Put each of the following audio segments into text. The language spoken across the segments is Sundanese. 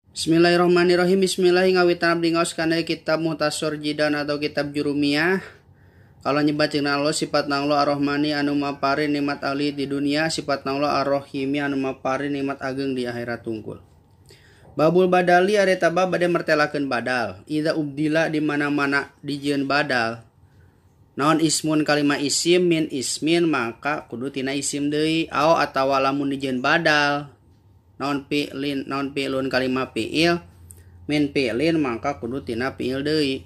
Bismillahirrahmanirrahim. Bismillahirrahmanirrahim. Abdi ngaos kana kitab Muhtasar Jidan atau kitab Jurumiyah. Kalau nyebaceun Allah sifat Allah Ar-Rahmani anu mapari nikmat ali di dunia, sifat Allah Ar-Rahimi anu mapari nikmat ageng di akhirat tungkul. Babul badali ari tabab bade mertelakeun badal. Idza ubdila di mana-mana dijieun badal. Naon ismun kalima isim min ismin maka kudu tina isim deui. Au atawa lamun dijieun badal. Naon fi'lun kalima fi'il min fi'lin maka kudu tina fi'il deui.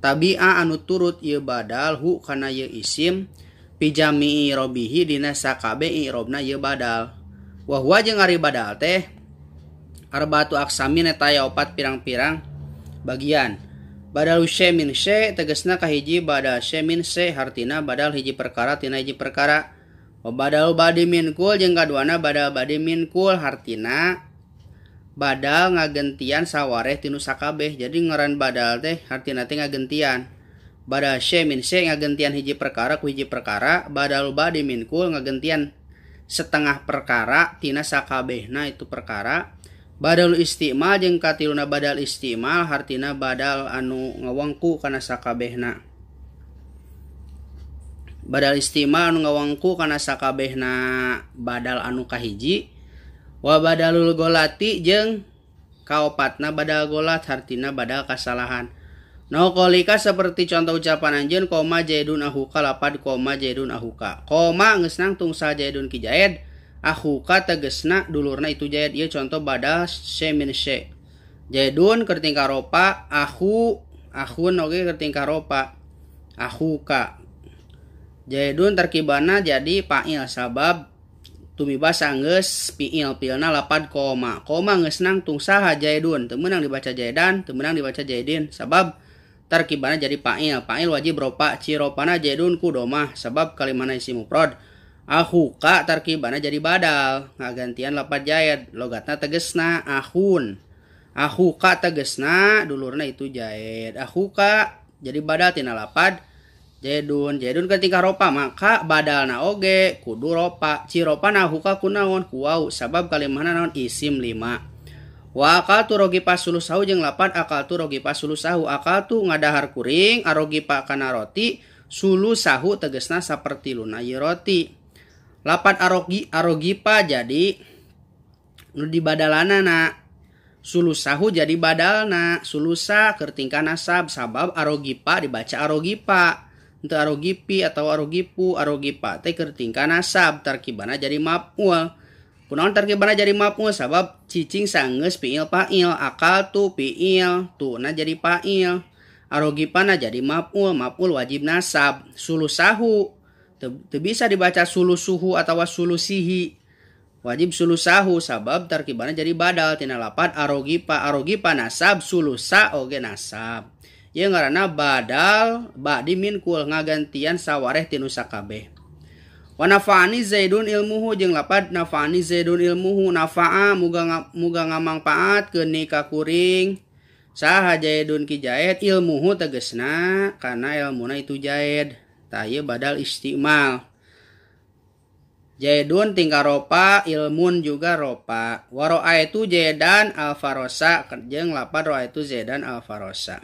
Tabi'a anu turut ieu badal hu kana ieu isim fi jami'i robihi dina sakabe i'robna ieu badal. Wa huwa jeung ari badal teh arba'atu aqsamin eta aya 4 pirang-pirang bagian. Badal syai min syai tegasna kahiji badal syai min syai hartina badal hiji perkara tina hiji perkara. Badal badi min kul jeung kaduana badal badi min kul hartina badal ngagentian sawareh tinu sakabeh. Jadi ngaran badal teh hartina teh ngagentian. Badal syai min syai ngagentian hiji perkara ku hiji perkara, badal badi min kul ngagentian setengah perkara tina sakabehna itu perkara. Badal istimal jeung katiluna badal istimal hartina badal anu ngawangku kana sakabehna. Badal istimal anu ngawangku kana sakabehna badal anu kahiji. Wa badalul golati jeung kaopatna badal golat hartina badal kasalahan. No kolika seperti contoh ucapan anjeun koma jaidun ahuka lapad koma jaidun ahuka. Koma geus nangtung sa jaidun ki jaid, ahuka tegesna dulurna itu jaid. Ieu contoh badal syai min syai. Jaidun keur tingkah ropa, ahun oge keur tingkah ropa. Ahuka. Jaidun tarkibana jadi fa'il sabab tumibasa geus fi'ilna lapad koma. Koma geus nangtung saha jaidun, teu meunang dibaca jaidan, teu meunang dibaca jaidin sabab tarkibana jadi fa'il. Fa'il wajib ropa, ciropana jaidun ku domah sabab kalimana isim mufrad. Ahuka tarkibana jadi badal, ngagantian lapad jaid, logatna tegesna ahun. Ahuka tegesna dulurna itu jaid. Ahuka jadi badal tina lapad jaidun. Jaidun ketika ropa maka badalna oge kudu ropa. Ciropana ahuka kunaon ku waw sabab kalimahna naon isim 5. Wa akaltu rogipa sulusahu jeung lapad akaltu rogipa sulusahu. Akaltu ngadahar kuring arogipa kana roti, sulusahu tegesna sapertiluna ieu roti. Lapad arogipa jadi nu dibadalanana. Sulusahu jadi badalna. Sulusa keur tingkah nasab sabab arogipa dibaca arogipa. Untuk arogipi atau arogipu, arogipa teh keur tingkah nasab tarkibana jadi maf'ul. Kunaon tarkibana jadi maf'ul sabab cicing sanggeus fi'il fa'il. Akaltu fi'il, tuna jadi fa'il. Arogipana jadi maf'ul, maf'ul wajib nasab. Sulusahu teu bisa dibaca sulusuhu atawa sulusihi. Wajib sulusahu sabab tarkibana jadi badal tina lapad arogipa. Arogipa nasab, sulusa oge nasab. Ieu ngaranna badal ba'di min kul ngagantian sawareh tinu sakabeh. Wa nafa'ani zaidun ilmuhu jeung lapad nafa'ani zaidun ilmuhu. Nafa'a muga ngamangpaatkeun ka kuring saha jaidun ki jaid, ilmuhu tegesna kana ilmuna itu jaid. Tah ieu badal istimal. Jaidun tingkah ropa, ilmun juga ropa. Wa ra'aitu jaidan al-farosa jeung lapad ra'aitu zaidan al-farosa.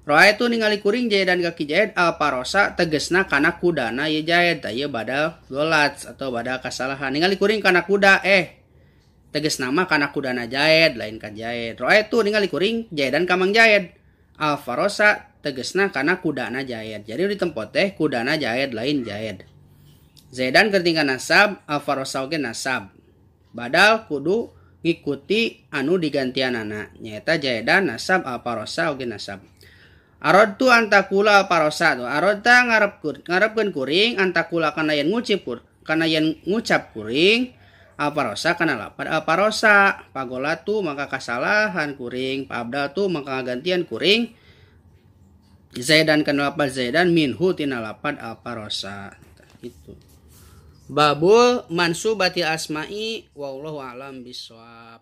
Ra'aitu ningali kuring jaidan kaki jaid al-farosa tegesna kana kudana ieu jaid. Tah ieu badal golat atau badal kasalahan. Ningali kuring kana kuda tegesna mah kana kudana jaid lain ka jaid. Ra'aitu ningali kuring jaidan ka mang jaid. Al-farosa tegesna kana kudana jaid. Jadi di tempat teh kudana jaid lain jaid. Zaidan keur tingkah nasab, al-farosa oge nasab. Badal kudu ngikuti anu digantianana. Nyaeta jaidan nasab, al-farosa oge nasab. Aradtu antakula al-farosa. Aradta ngarepkeun kuring antakula kana yen ngucap kuring al-farosa kana lapad al-farosa. Pagolatu maka kasalahan kuring, paabdatu maka ngagantian kuring zaidan kana lapad zaidan minhu tina lapad al-farosa. Itu. Babul mansubati asma'i wallahu a'lam bishawab.